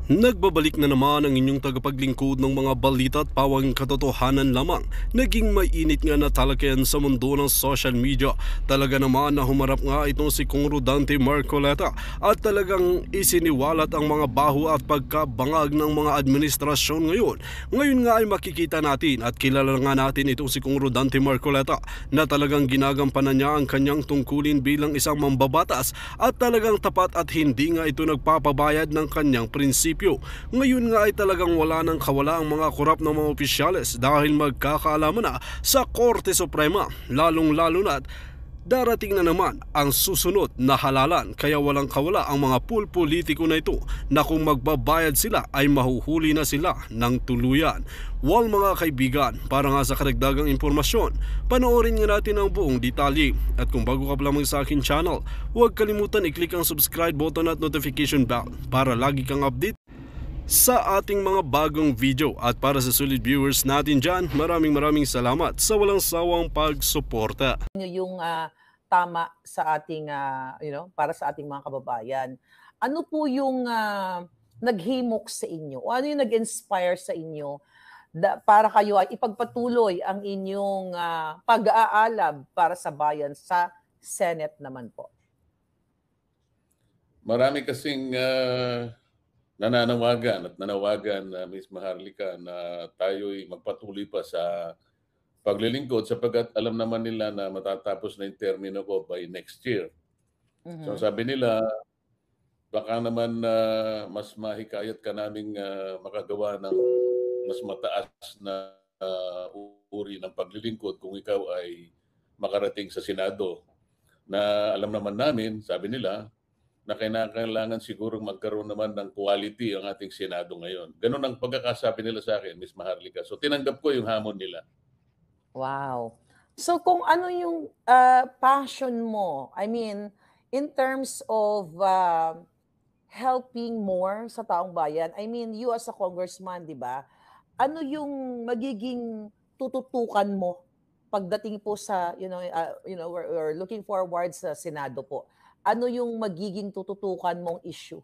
Nagbabalik na naman ang inyong tagapaglingkod ng mga balita at pawang katotohanan lamang. Naging mainit nga na talakayan sa mundo ng social media. Talaga naman na humarap nga itong si Kong Rodante Marcoleta at talagang isiniwalat ang mga baho at pagkabangag ng mga administrasyon ngayon. Ngayon nga ay makikita natin at kilala nga natin itong si Kong Rodante Marcoleta na talagang ginagampanan niya ang kanyang tungkulin bilang isang mambabatas at talagang tapat at hindi nga ito nagpapabayad ng kanyang prinsipyo. Ngayon nga ay talagang wala nang kawala ang mga korap ng mga opisyales dahil magkakaalaman na sa Korte Suprema, lalong-lalo na't darating na naman ang susunod na halalan kaya walang kawala ang mga politiko na ito na kung magbabayad sila ay mahuhuli na sila ng tuluyan. Well mga kaibigan, para nga sa karagdagang impormasyon, panoorin nga natin ang buong detalye. At kung bago ka pa lamang sa akin channel, huwag kalimutan i-click ang subscribe button at notification bell para lagi kang update sa ating mga bagong video. At para sa solid viewers natin dyan, maraming salamat sa walang sawang pagsuporta. Yung tama sa ating para sa ating mga kababayan. Ano po yung naghimok sa inyo? O ano yung nag-inspire sa inyo para kayo ay ipagpatuloy ang inyong pag-aalab para sa bayan sa Senate naman po? Marami kasing nananawagan at nanawagan na Ms. Maharlika na tayo'y magpatuloy pa sa paglilingkod sapagkat alam naman nila na matatapos na yung termino ko by next year. So sabi nila, baka naman mas mahikayat ka naming makagawa ng mas mataas na uri ng paglilingkod kung ikaw ay makarating sa Senado. Na alam naman namin, sabi nila, na kailangan sigurong magkaroon naman ng quality ang ating Senado ngayon. Ganun ang pagkakasabi nila sa akin, Ms. Maharlika. So tinanggap ko yung hamon nila. Wow. So kung ano yung passion mo, I mean, in terms of helping more sa taong bayan, I mean, you as a congressman, di ba? Ano yung magiging tututukan mo pagdating po sa, we're looking forward sa Senado po. Ano yung magiging tututukan mong issue?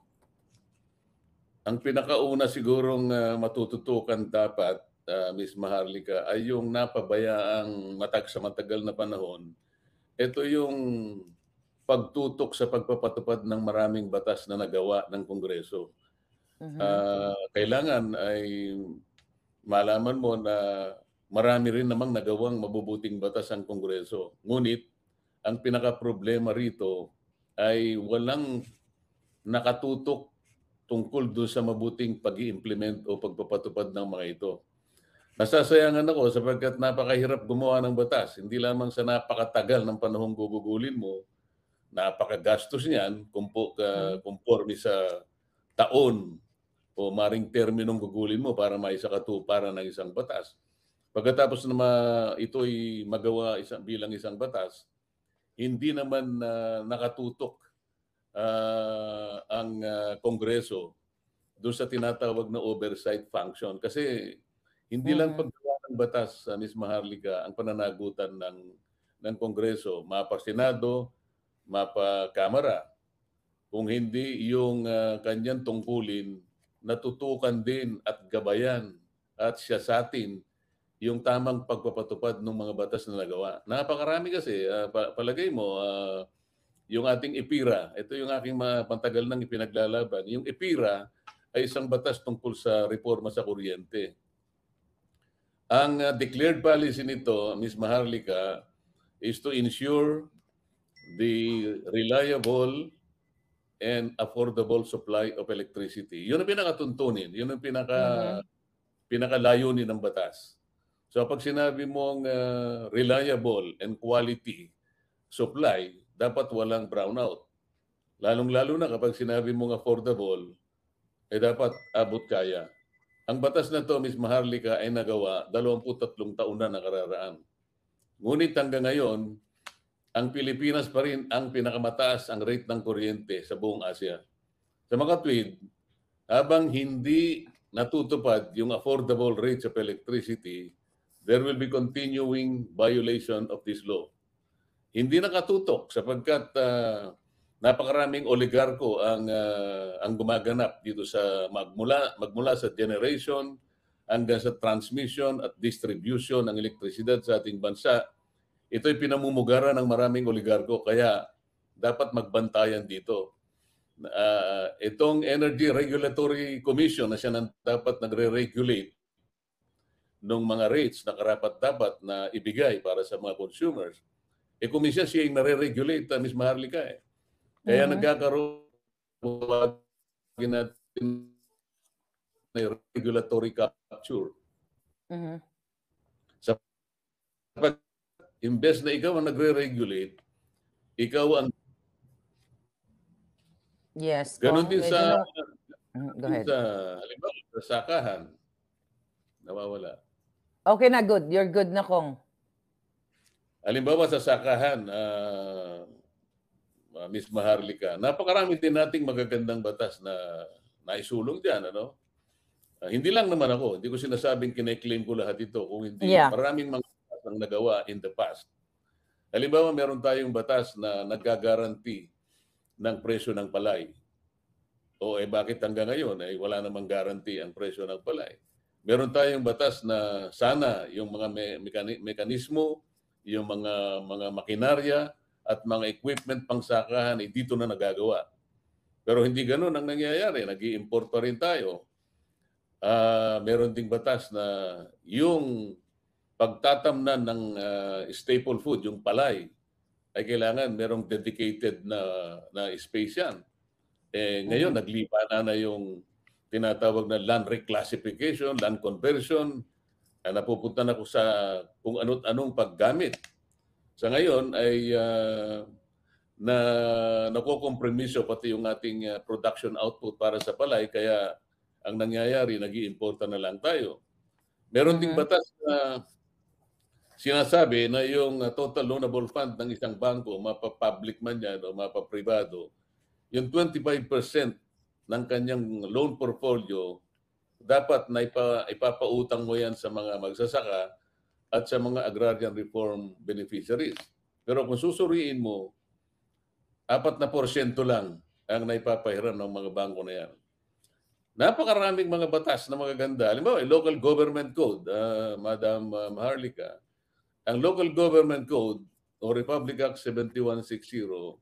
Ang pinakauna sigurong matututukan dapat, Ms. Maharlika, ay yung napabayaang sa matagal na panahon. Ito yung pagtutok sa pagpapatupad ng maraming batas na nagawa ng Kongreso. Kailangan ay malaman mo na marami rin namang nagawang mabubuting batas ang Kongreso. Ngunit, ang pinaka-problema rito ay walang nakatutok tungkol doon sa mabuting pag-i-implement o pagpapatupad ng mga ito. Nasasayangan ako sapagkat napakahirap gumawa ng batas. Hindi lamang sa napakatagal ng panahong gugugulin mo, napakagastos niyan, conforme sa taon o maring terminong gugulin mo para maisakatuparan ng isang batas. Pagkatapos na ito'y magawa bilang isang batas, hindi naman nakatutok ang Kongreso doon sa tinatawag na oversight function. Kasi hindi lang paggawa ng batas, Ms. Maharlika, ang pananagutan ng Kongreso, mapa Senado, mapa Kamara. Kung hindi yung kanyang tungkulin, natutukan din at gabayan at siyasatin yung tamang pagpapatupad ng mga batas na nagawa. Napakarami kasi, palagay mo, yung ating EPIRA, ito yung aking pantagal nang ipinaglalaban. Yung EPIRA ay isang batas tungkol sa reforma sa kuryente. Ang declared policy nito, Ms. Maharlika, is to ensure the reliable and affordable supply of electricity. Yun ang pinakatuntunin, yun ang pinakalayunin ng batas. So pag sinabi mong reliable and quality supply, dapat walang brownout. Lalong-lalo na kapag sinabi mong affordable, dapat abot kaya. Ang batas na to, Ms. Maharlika, ay nagawa 23 taon na nakararaan. Ngunit hanggang ngayon, ang Pilipinas pa rin ang pinakamataas ang rate ng kuryente sa buong Asia. Sa mga tweet, habang hindi natutupad yung affordable rates of electricity, there will be continuing violation of this law. Hindi nakatutok sapagkat napakaraming oligarko ang gumaganap dito sa magmula sa generation hanggang sa transmission at distribution ng elektrisidad sa ating bansa. Ito'y pinamumugaran ng maraming oligarko, kaya dapat magbantayan dito. Itong Energy Regulatory Commission na siya dapat nagre-regulate ng mga rates na karapat-dapat na ibigay para sa mga consumers. Kung minsan siya yung nare-regulate, Ms. Maharlika eh. Kaya nagkakaroon natin ng regulatory capture. Sa imbes na ikaw ang nagre-regulate, ikaw ang Yes. ganon din sa Go ahead. halimbawa sa sakahan. Nawawala. Okay na, good. You're good na, Kong. Halimbawa sa sakahan, Ms. Maharlika, napakarami din nating magagandang batas na naisulong diyan, ano? Hindi lang naman ako, hindi ko sinasabing kine-claim ko lahat ito, kung hindi maraming mga batas ang nagawa in the past. Halimbawa, meron tayong batas na nagga-guarantee ng presyo ng palay. Bakit hanggang ngayon ay wala namang guarantee ang presyo ng palay? Meron tayong batas na sana yung mga mekanismo, yung mga makinarya at mga equipment pang sakahan ay dito na nagagawa. Pero hindi ganoon ang nangyayari. Nag-i-import pa rin tayo. Meron ding batas na yung pagtatamnan ng staple food, yung palay, ay kailangan merong dedicated na space yan. Ngayon, naglipa na yung tinatawag na land reclassification, land conversion, napupunta na ko sa kung anong paggamit. Sa ngayon ay nakokompromiso pati yung ating production output para sa palay, kaya ang nangyayari, nag-i-importa na lang tayo. Meron ding batas na sinasabi na yung total loanable fund ng isang bangko, mapa-public man yan o mapa-privado, yung 25% ng kanyang loan portfolio, dapat na ipapautang mo yan sa mga magsasaka at sa mga agrarian reform beneficiaries. Pero kung susuriin mo, 4% lang ang naipapahiram ng mga bangko na yan. Napakaraming mga batas na magaganda. Halimbawa, Local Government Code, Madam Maharlika. Ang Local Government Code o Republic Act 7160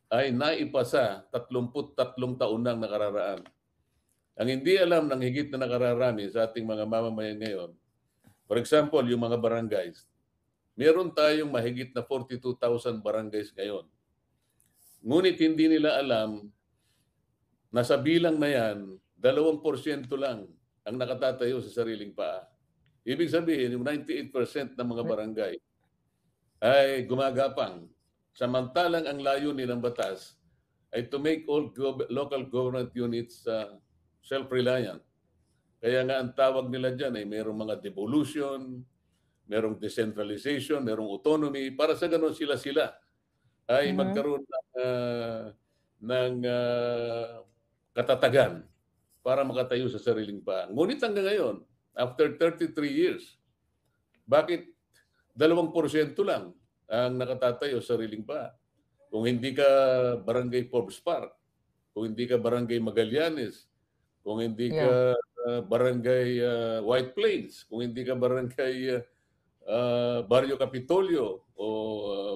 ay naipasa 33 taon nang nakararaan. Ang hindi alam ng higit na nakararami sa ating mga mamamayan ngayon, for example, yung mga barangays, meron tayong mahigit na 42,000 barangays ngayon. Ngunit hindi nila alam na sa bilang na yan, 2% lang ang nakatatayo sa sariling paa. Ibig sabihin, yung 98% ng mga barangay ay gumagapang. Samantalang ang layunin ng batas ay to make all local government units self-reliant. Kaya nga ang tawag nila dyan ay mayroong mga devolution, mayroong decentralization, mayroong autonomy, para sa ganun sila-sila ay magkaroon ng katatagan para makatayo sa sariling paa. Ngunit hanggang ngayon, after 33 years, bakit 2% lang ang nakatatayo sa sariling paa? Kung hindi ka Barangay Forbes Park, kung hindi ka Barangay Magallanes, kung hindi ka Barangay White Plains, kung hindi ka Barangay Barrio Capitolio o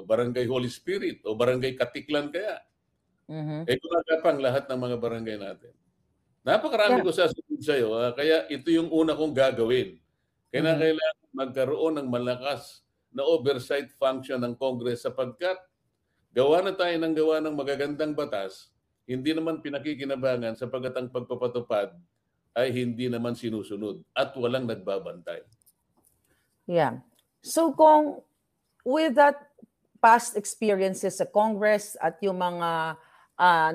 Barangay Holy Spirit o Barangay Katiklan kaya. Gumagapang lahat ng mga barangay natin. Napakarami ko sasabihin sa'yo. Kaya ito yung una kong gagawin. Kailangan magkaroon ng malakas na oversight function ng Congress sapagkat gawa na tayo ng magagandang batas, hindi naman pinakikinabangan sapagkat ang pagpapatupad ay hindi naman sinusunod at walang nagbabantay. Yeah. So kung with that past experiences sa Congress at yung mga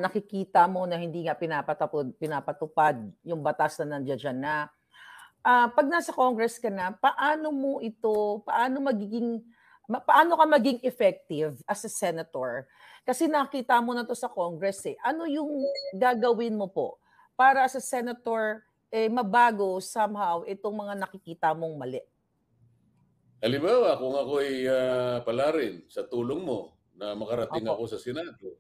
nakikita mo na hindi nga pinapatupad yung batas na nandiyan na, pag nasa Congress ka na, paano ka maging effective as a senator? Kasi nakita mo na to sa Congress eh. Ano yung gagawin mo po para as a senator mabago somehow itong mga nakikita mong mali? Halimbawa, kung ako'y palarin sa tulong mo na makarating ako sa Senado,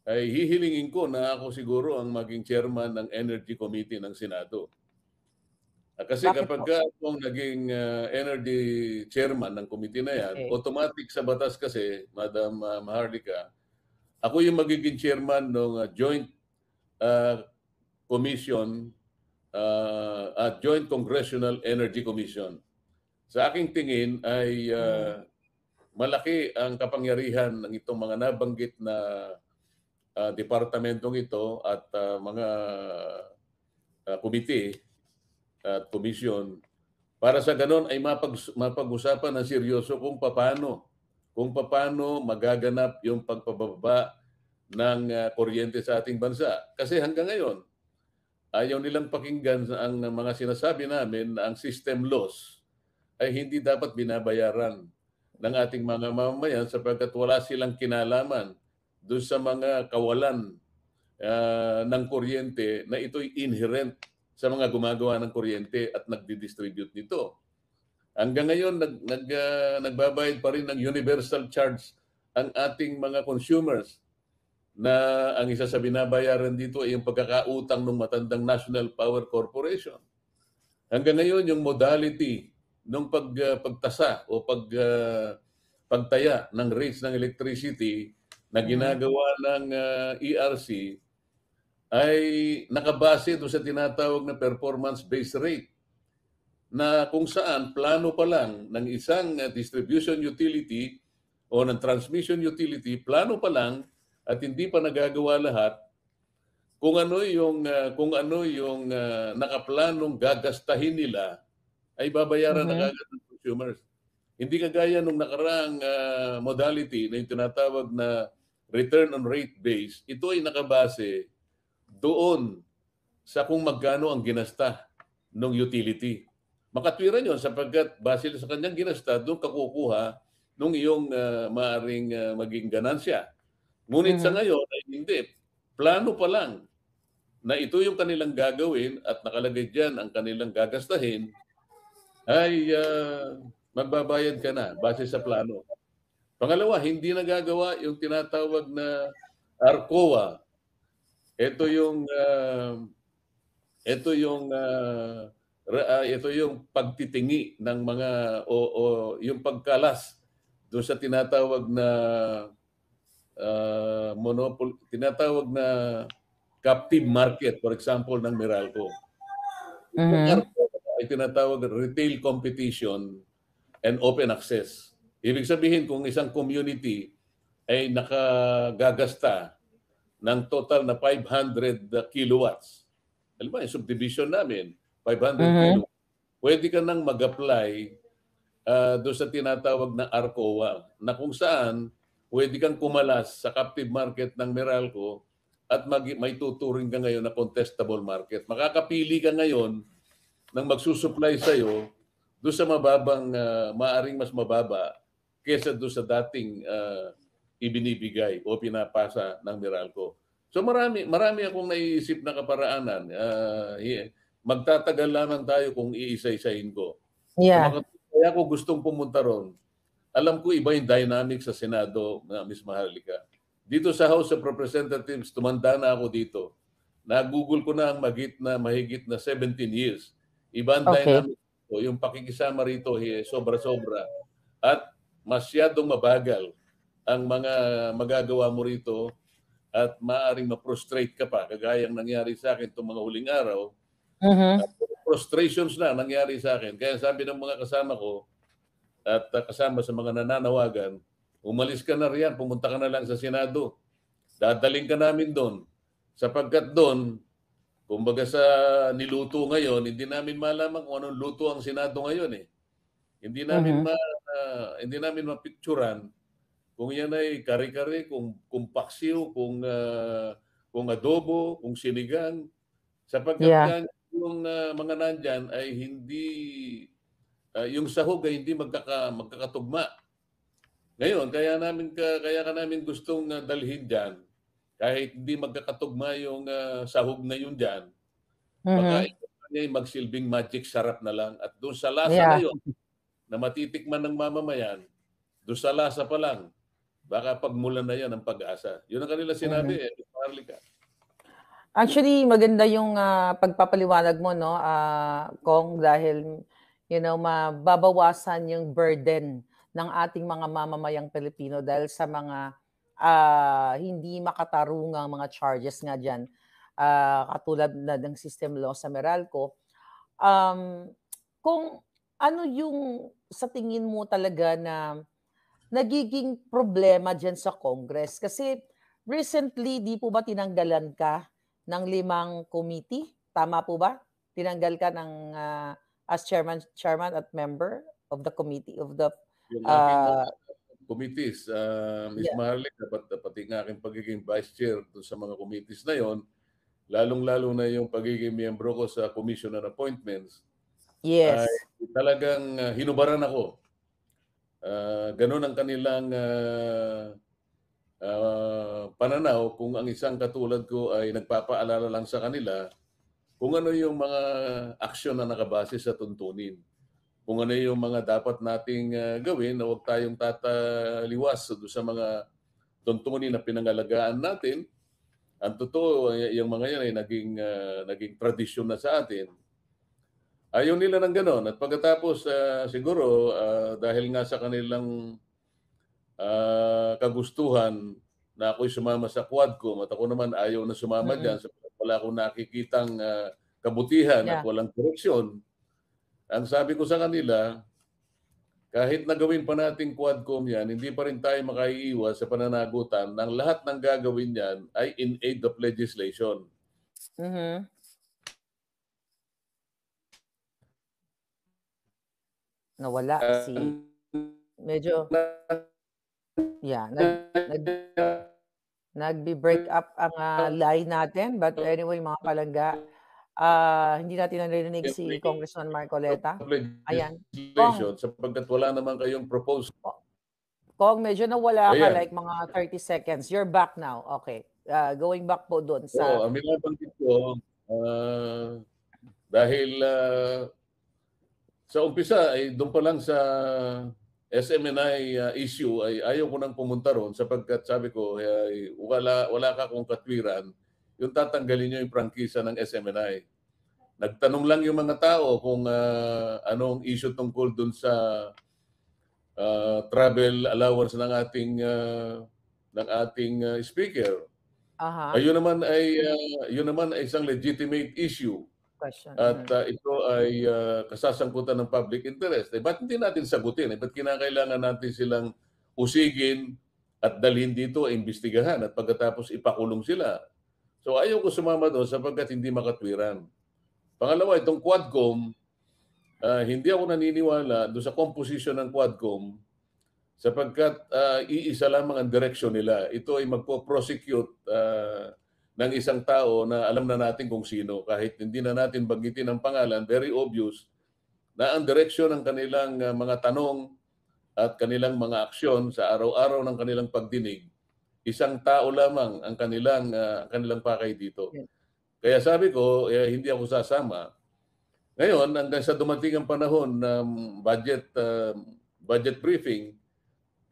ay hihilingin ko na ako siguro ang maging chairman ng Energy Committee ng Senado. Kasi Bakit kapag po? akong naging energy chairman ng committee na yan, Okay. automatic sa batas kasi, Madam Maharlika, ako yung magiging chairman ng joint commission, Joint Congressional Energy Commission. Sa aking tingin ay malaki ang kapangyarihan ng itong mga nabanggit na departamentong ito at mga committee at komisyon para sa ganon ay mapag-usapan ng seryoso kung paano magaganap yung pagpababa ng kuryente sa ating bansa. Kasi hanggang ngayon, ayaw nilang pakinggan ang mga sinasabi namin na ang system loss ay hindi dapat binabayaran ng ating mga mamamayan sapagkat wala silang kinalaman doon sa mga kawalan ng kuryente na ito'y inherent sa mga gumagawa ng kuryente at nagdi-distribute nito. Hanggang ngayon, nagbabayad pa rin ng universal charge ang ating mga consumers na ang isa sa binabayaran dito ay yung pagkakautang ng matandang National Power Corporation. Hanggang ngayon, yung modality ng pagtasa o pagtaya ng rates ng electricity na ginagawa ng ERC ay nakabase doon sa tinatawag na performance-based rate na kung saan plano pa lang ng isang distribution utility o ng transmission utility, plano pa lang at hindi pa nagagawa lahat kung ano yung nakaplanong gagastahin nila ay babayaran na kagad ng consumers. Hindi kagaya nung nakaraang modality na yung tinatawag na return on rate base, ito ay nakabase doon sa kung magkano ang ginasta ng utility. Makatwiran yun sapagkat base sa kanyang ginasta, doon kakukuha nung iyong maaring maging ganansya. Ngunit sa ngayon ay hindi. Plano pa lang na ito yung kanilang gagawin at nakalagay dyan ang kanilang gagastahin ay magbabayad ka na base sa plano. Pangalawa, hindi nagagawa yung tinatawag na ARCOA. Ito yung pagtitingi ng mga o yung pagkalas doon sa tinatawag na tinatawag na captive market, for example, ng Meralco. Yung ARCOA ay tinatawag retail competition and open access. Ibig sabihin kung isang community ay nakagagasta ng total na 500 kilowatts. Alam mo, yung subdivision namin, 500 kilowatts. Pwede ka nang mag-apply doon sa tinatawag na ARCOA na kung saan pwede kang kumalas sa captive market ng Meralco at may tuturing ka ngayon na contestable market. Makakapili ka ngayon ng magsusupply sa'yo doon sa mababang, maaring mas mababa kesa doon sa dating ibinibigay o pinapasa ng Meralco. So marami akong naiisip na kaparaanan. Magtatagal lamang tayo kung iisa-isahin ko. Yeah. Kaya ako gustong pumunta ron. Alam ko iba yung dynamic sa Senado, Ms. Maharlika. Dito sa House of Representatives, tumanda na ako dito. Na-google ko na ang mahigit na 17 years. Iba ang dynamic. Yung pakikisama rito, sobra-sobra. At masyadong mabagal ang mga magagawa mo rito at maaaring ma-frustrate ka pa, kagayang nangyari sa akin itong mga huling araw. Frustrations na nangyari sa akin. Kaya sabi ng mga kasama ko at kasama sa mga nananawagan, umalis ka na riyan, pumunta ka na lang sa Senado. Dadaling ka namin doon. Sapagkat doon, kumbaga sa niluto ngayon, hindi namin malaman kung anong luto ang Senado ngayon eh. Hindi namin mapicturan kung yan ay kare-kare, kung paksiw, kung adobo, kung sinigang. Sapagkat yung mga nandyan ay hindi, yung sahog ay hindi magkakatugma. Ngayon, kaya ka namin gustong dalhin dyan, kahit hindi magkakatugma yung sahog na yun dyan, baka ay magsilbing magic sarap na lang. At doon sa lasa na yun, na matitikman ng mamamayan, doon sa lasa pa lang, Baka pagmulan na yan ng pag-asa. Yun ang kanila sinabi Ms. Maharlika. Actually, maganda yung pagpapaliwanag mo, no, Kong, dahil, mababawasan yung burden ng ating mga mamamayang Pilipino dahil sa mga hindi makatarungang mga charges nga dyan, katulad na ng system law sa Meralco. Kung ano yung sa tingin mo talaga na nagiging problema dyan sa Congress? Kasi recently, di po ba tinanggalan ka ng 5 committee? Tama po ba? Tinanggal ka ng as chairman at member of the committee of the Yung aking mga uh, committees, Ms. yeah. Maharlika, pati nga aking pagiging vice chair doon sa mga committees na yon, lalong-lalo na yung pagiging miyembro ko sa Commission on Appointments, ay Yes. talagang hinubaran ako. Ganun ang kanilang pananaw kung ang isang katulad ko ay nagpapaalala lang sa kanila kung ano yung mga aksyon na nakabase sa tuntunin. Kung ano yung mga dapat nating gawin na huwag tayong tataliwas sa mga tuntunin na pinangalagaan natin. Ang totoo, yung mga yan ay naging tradisyon na sa atin. Ayaw nila ng gano'n. At pagkatapos, siguro, dahil nga sa kanilang kagustuhan na ako'y sumama sa Quadcom at ako naman ayaw na sumama dyan sapagkat wala akong nakikitang kabutihan at Yeah. walang koreksyon. Ang sabi ko sa kanila, kahit na gawin pa nating Quadcom yan, hindi pa rin tayo makaiiwas sa pananagutan ng lahat ng gagawin yan ay in aid of legislation. Mhm. Nawala si medyo yeah, nagbi-break up ang line natin, but anyway mga palangga, hindi natin narinig si Congressman Marcoleta. Ayan. Legislation sapagkat wala naman kayong proposal. Kong, medyo nawala ka Ayan. like mga 30 seconds. You're back now. Okay. Going back po doon sa... Oo, ang binabanggit ko, dahil sa umpisa ay doon pa lang sa SMNI issue ay ayaw ko nang pumunta ron sapagkat sabi ko ay wala ka kung katwiran yung tatanggalin nyo yung prangkisa ng SMNI. Nagtanong lang yung mga tao kung anong issue tungkol dun sa travel allowance ng ating speaker. Yun naman ay isang legitimate issue. Question. At ito ay kasasangkutan ng public interest. Ba't hindi natin sagutin? Ba't kinakailangan natin silang usigin at dalhin dito, imbestigahan at pagkatapos ipakulong sila? So ayaw ko sumama doon sapagkat hindi makatwiran. Pangalawa, itong Quadcom, hindi ako naniniwala doon sa composition ng Quadcom sapagkat iisa lamang ang direksyon nila. Ito ay magpo-prosecute ng isang tao na alam na natin kung sino. Kahit hindi na natin banggitin ang pangalan, very obvious na ang direksyon ng kanilang mga tanong at kanilang mga aksyon sa araw-araw ng kanilang pagdinig, isang tao lamang ang kanilang pakay dito. Kaya sabi ko, hindi ako sasama. Ngayon, hanggang sa dumating ang panahon ng budget briefing,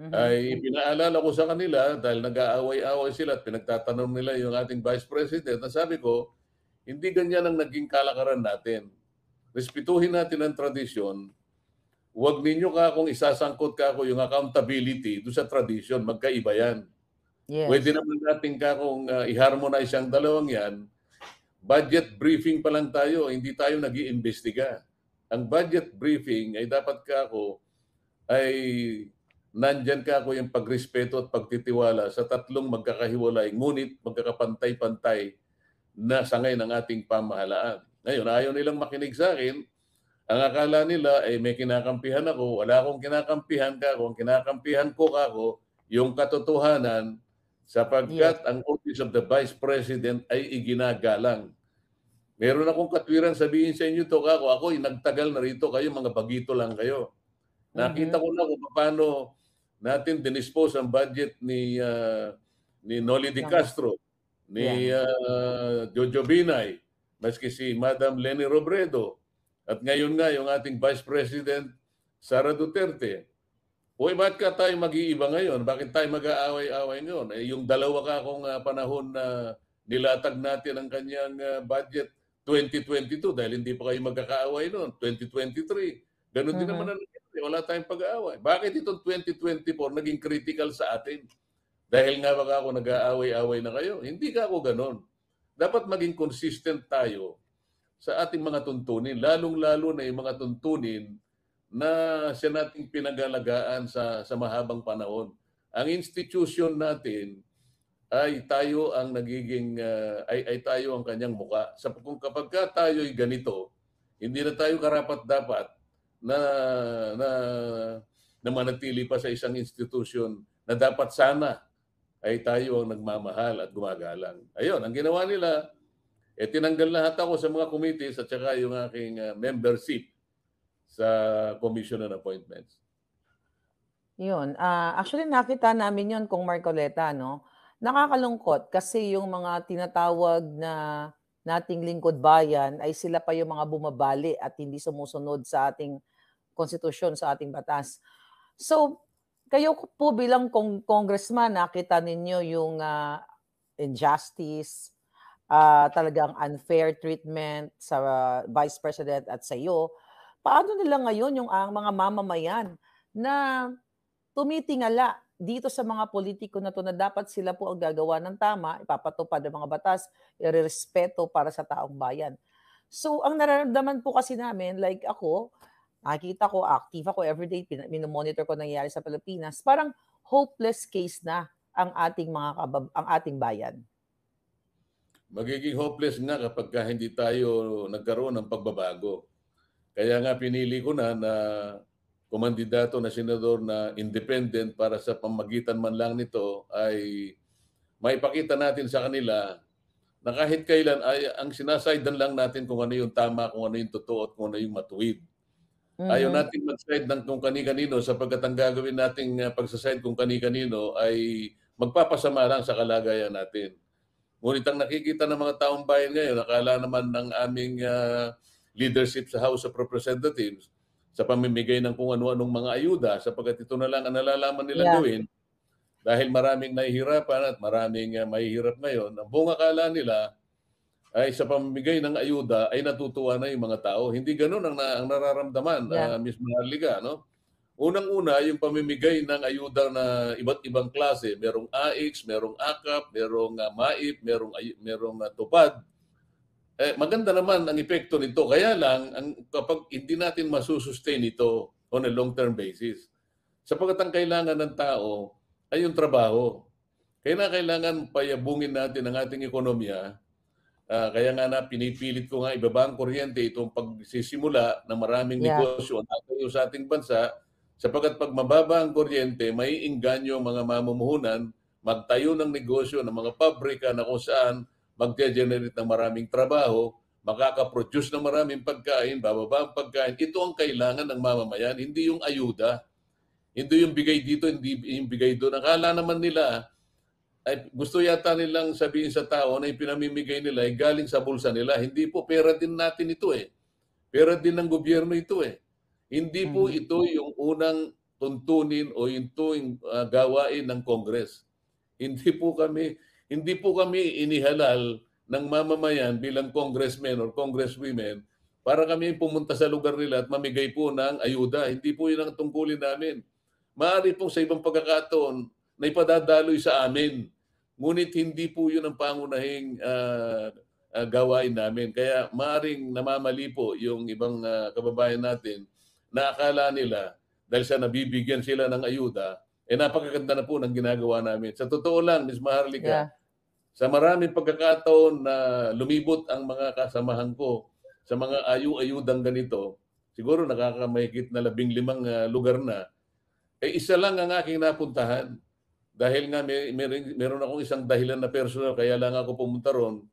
ay pinaalala ko sa kanila dahil nag-aaway-aaway sila at pinagtatanong nila yung ating Vice President na sabi ko, hindi ganyan ang naging kalakaran natin. Respetuhin natin ang tradisyon. Huwag ninyo kung isasangkot ako yung accountability doon sa tradisyon. Magkaiba yan. Yes. Pwede naman natin kung i-harmonize ang dalawang yan. Budget briefing pa lang tayo, hindi tayo nag-iimbestiga. Ang budget briefing ay dapat ay nandyan yung pagrespeto at pagtitiwala sa tatlong magkakahiwalay, ngunit magkakapantay-pantay na sangay ng ating pamahalaan. Ngayon, ayaw nilang makinig sa akin. Ang akala nila ay may kinakampihan ako. Wala akong kinakampihan Ang kinakampihan ko yung katotohanan sapagkat ang Office of the Vice President ay iginagalang. Meron akong katwiran sabihin sa inyo to ako'y nagtagal na rito kayo, mga bagito lang kayo. Nakita ko na kung paano natin dinispose ang budget ni Noli Di Castro, ni Jojo Binay, maski si Madam Leni Robredo, at ngayon nga yung ating Vice President Sara Duterte. Uy, bakit ka tayo mag-iiba ngayon? Bakit tayo mag-aaway-away ngayon? Eh, yung dalawa ka kung panahon na nilatag natin ang kanyang budget 2022 dahil hindi pa kayo magkakaaway noon, 2023. Ganon din naman Mhm. ang nangyari, wala tayong pag-aaway. Bakit itong 2024 naging critical sa atin? Dahil nga baka ako nag-aaway-away na kayo. Hindi ka ako ganon. Dapat maging consistent tayo sa ating mga tuntunin, lalong-lalo na yung mga tuntunin na siya nating pinag-alagaan sa mahabang panahon. Ang institution natin ay tayo ang nagiging ay tayo ang kanyang muka. Sa kung kapag ka tayo ay ganito, hindi na tayo karapat-dapat na na na manatili pa sa isang institution na dapat sana ay tayo ang nagmamahal at gumagalang. Ayun, ang ginawa nila, tinanggal lahat ako sa mga committees at saka yung aking membership sa Commission on Appointments. Yun, actually nakita namin yun kung Marcoleta 'no. Nakakalungkot kasi yung mga tinatawag na nating lingkod bayan ay sila pa yung mga bumabali at hindi sumusunod sa ating konstitusyon, sa ating batas. So, kayo po bilang congressman nakita ninyo yung, injustice, talagang unfair treatment sa Vice President at sa iyo. Paano nila ngayon yung ang mga mamamayan na tumitingala dito sa mga politiko na 'to na dapat sila po ang gagawa ng tama, ipapatupad ang mga batas, irerespeto para sa taong bayan. So, ang nararamdaman po kasi namin, like ako, nakikita ko, active ako everyday, mino-monitor ko nangyayari sa Pilipinas, parang hopeless case na ang ating ang ating bayan. Magiging hopeless nga kapag hindi tayo nagkaroon ng pagbabago. Kaya nga pinili ko na kumandidato na senador na independent para sa pamagitan man lang nito ay maipakita natin sa kanila na kahit kailan ay ang sinasaydan lang natin kung ano yung tama, kung ano yung totoo at kung ano yung matuwid. Ayaw Mhm, natin mag-side ng kung kani-kanino sapagkat ang gagawin nating pagsaside kung kani-kanino ay magpapasama lang sa kalagayan natin. Ngunit ang nakikita ng mga taong bayan ngayon, akala naman ng aming leadership sa House of Representatives sa pamimigay ng kung ano-anong mga ayuda sapagkat ito na lang ang nalalaman nilang yeah, gawin dahil maraming nahihirapan at maraming mahihirap ngayon. Ang buong akala nila ay sa pamimigay ng ayuda ay natutuwa na yung mga tao. Hindi ganoon ang nararamdaman, yeah, Miss Maharlika, no? Unang-una, yung pamimigay ng ayuda na iba't ibang klase, merong AIX, merong AKAP, merong MAIP, merong TUPAD. Maganda naman ang epekto nito. Kaya lang, kapag hindi natin masusustain ito on a long-term basis, sapagkat ang kailangan ng tao ay yung trabaho. Kaya na kailangan payabungin natin ang ating ekonomiya. Kaya nga na pinipilit ko nga ibaba ang kuryente itong pagsisimula ng maraming yeah, negosyo ang tatayo sa ating bansa sapagkat pag mababa ang kuryente, may inganyo ang mga mamumuhunan magtayo ng negosyo ng mga pabrika na kung saan magge-generate ng maraming trabaho, makaka-produce ng maraming pagkain, bababa ang pagkain. Ito ang kailangan ng mamamayan, hindi yung ayuda. Hindi yung bigay dito, hindi yung bigay doon. Akala naman nila ay gusto yata nilang sabihin sa tao na yung pinamimigay nila ay galing sa bulsa nila. Hindi po, pera din natin ito eh. Pera din ng gobyerno ito eh. Hindi po mhm, ito yung unang tuntunin o yung gawain ng Congress. Hindi po kami inihalal ng mamamayan bilang congressmen or congresswomen para kami pumunta sa lugar nila at mamigay po ng ayuda. Hindi po yun ang tungkulin namin. Maaari pong sa ibang pagkakataon na ipadadaloy sa amin. Ngunit hindi po yun ang pangunahing gawain namin. Kaya maaring namamali po yung ibang kababayan natin na akala nila dahil sa nabibigyan sila ng ayuda, napakaganda na po ng ginagawa namin. Sa totoo lang, Ms. Maharlika, yeah, sa maraming pagkakataon na lumibot ang mga kasamahan ko sa mga ayu-ayudang ganito, siguro nakakamahigit na 15 lugar na, isa lang ang aking napuntahan. Dahil nga meron akong isang dahilan na personal kaya lang ako pumunta ron.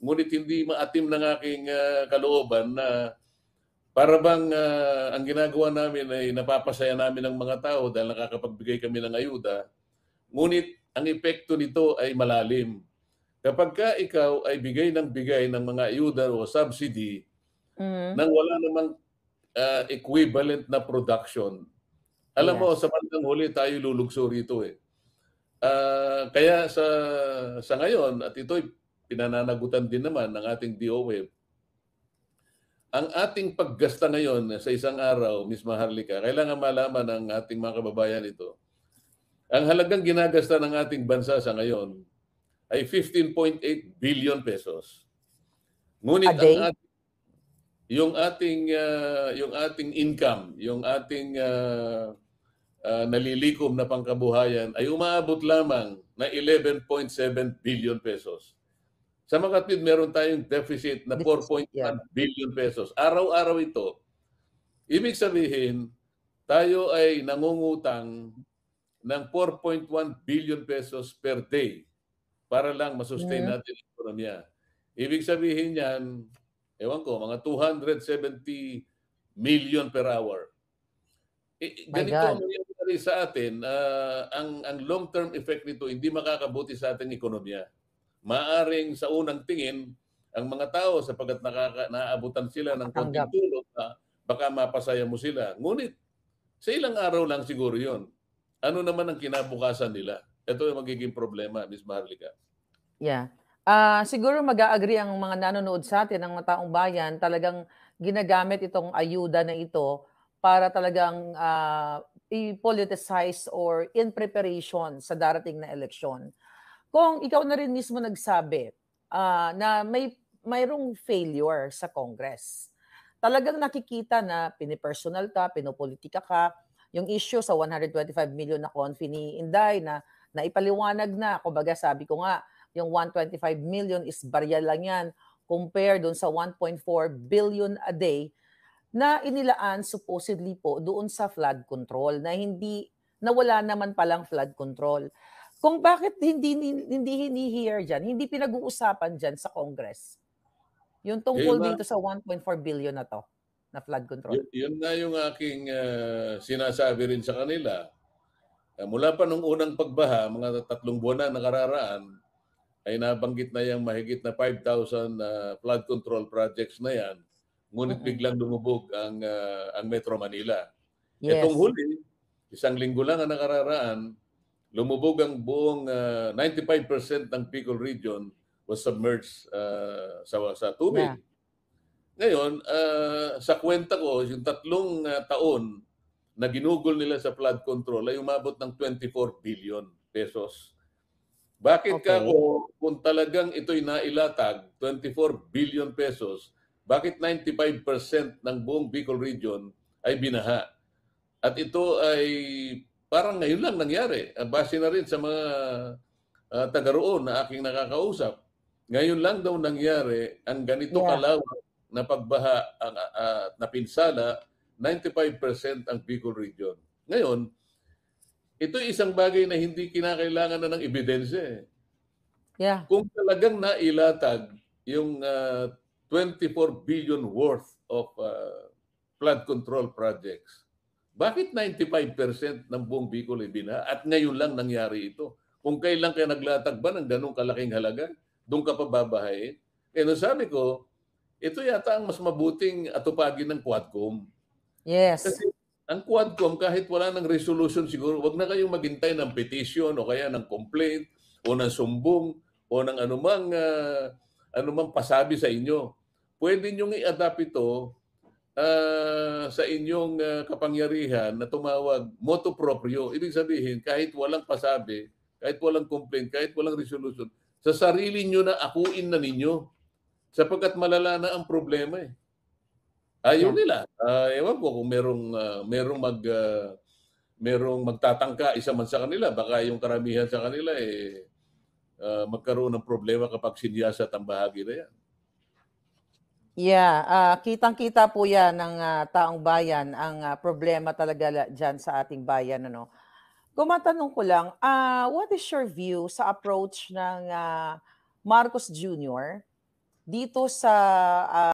Ngunit hindi maatim ng aking kalooban na para bang ang ginagawa namin ay napapasaya namin ang mga tao dahil nakakapagbigay kami ng ayuda. Ngunit ang epekto nito ay malalim. Kapag ka ikaw ay bigay ng mga ayuda o subsidy mhm, nang wala namang equivalent na production, Alam mo, Yes. sa bandang huli tayo lulugso rito eh. Kaya sa ngayon, at ito'y pinananagutan din naman ng ating DOE, ang ating paggasta ngayon sa isang araw, Ms. Maharlika, kailangan malaman ng ating mga kababayan ito. Ang halagang ginagasta ng ating bansa sa ngayon ay 15.8 billion pesos. A Ngunit day? yung ating income, yung ating nalilikom na pangkabuhayan ay umaabot lamang na 11.7 billion pesos. Sa makatwid, meron tayong deficit na 4.1 Yeah. billion pesos. Araw-araw ito. Ibig sabihin, tayo ay nangungutang ng 4.1 billion pesos per day para lang masustain natin ang ekonomiya. Ibig sabihin yan, ewan ko, mga 270 million per hour. My Ganito ang God. nangyayari sa atin. Ang long-term effect nito hindi makakabuti sa ating ekonomiya. Maaring sa unang tingin, ang mga tao sapagkat naaabutan sila ng konting Tanggap. tulong, baka mapasaya mo sila. Ngunit sa ilang araw lang siguro yon. Ano naman ang kinabukasan nila? Ito yung magiging problema, Ms. Maharlika. Yeah. Siguro mag-a-agree ang mga nanonood sa atin, ang mga taong bayan, talagang ginagamit itong ayuda na ito para talagang i-politicize or in preparation sa darating na eleksyon. Kung ikaw na rin mismo nagsabi na mayroong failure sa Congress, talagang nakikita na pinipersonal ka, pinopolitika ka, yung issue sa 125 million na confi ni Inday na naipaliwanag na, kumbaga sabi ko nga, yung 125 million is barya lang yan compared doon sa 1.4 billion a day na inilaan supposedly po doon sa flood control na wala naman palang flood control. Kung bakit hindi hini-hear diyan, hindi pinag-uusapan diyan sa Congress. Yung tungkol dito sa 1.4 billion na to, na flood control. Yun nga yung aking sinasabi rin sa kanila. Mula pa nung unang pagbaha, mga 3 buwan na nakararaan, ay nabanggit na yung mahigit na 5,000 flood control projects na yan. Ngunit biglang lumubog ang Metro Manila. Itong Yes. huli, 1 linggo lang ang nakararaan, lumubog ang buong 95% ng Bicol region was submerged sa tubig. Yeah. Ngayon, sa kwenta ko, yung 3 taon na ginugol nila sa flood control ay umabot ng 24 billion pesos. Bakit Okay. kung talagang ito'y nailatag, 24 billion pesos, bakit 95% ng buong Bicol region ay binaha? At ito ay parang ngayon lang nangyari. Base na rin sa mga taga roon na aking nakakausap. Ngayon lang daw nangyari ang ganito kalawak na pagbaha na pinsala, 95% ang Bicol region. Ngayon, ito isang bagay na hindi kinakailangan na ng ebidensya. Yeah. Kung talagang nailatag yung 24 billion worth of flood control projects, bakit 95% ng buong Bicol ay binaha? At ngayon lang nangyari ito. Kung kailan kaya naglatag ba ng ganong kalaking halaga, doon ka pa babahayin? Kaya sabi ko, ito yata ang mas mabuting atupagin ng Quadcom. Yes. Kasi ang Quadcom, kahit wala ng resolution siguro, wag na kayong maghintay ng petition o kaya ng complaint o ng sumbong o ng anumang pasabi sa inyo. Pwede nyo i-adapt ito sa inyong kapangyarihan na tumawag motu proprio. Ibig sabihin, kahit walang pasabi, kahit walang complaint, kahit walang resolution, sa sarili nyo na akuin na ninyo sapagkat malala na ang problema eh. Ayaw nila. Ewan ko kung merong magtatangka isa man sa kanila, baka yung karamihan sa kanila magkaroon ng problema kapag sinyasat ang bahagi na yan. Yeah, kitang-kita po 'yan ng taong bayan ang problema talaga diyan sa ating bayan, ano. Kung matanong ko lang, what is your view sa approach ng Marcos Jr. dito sa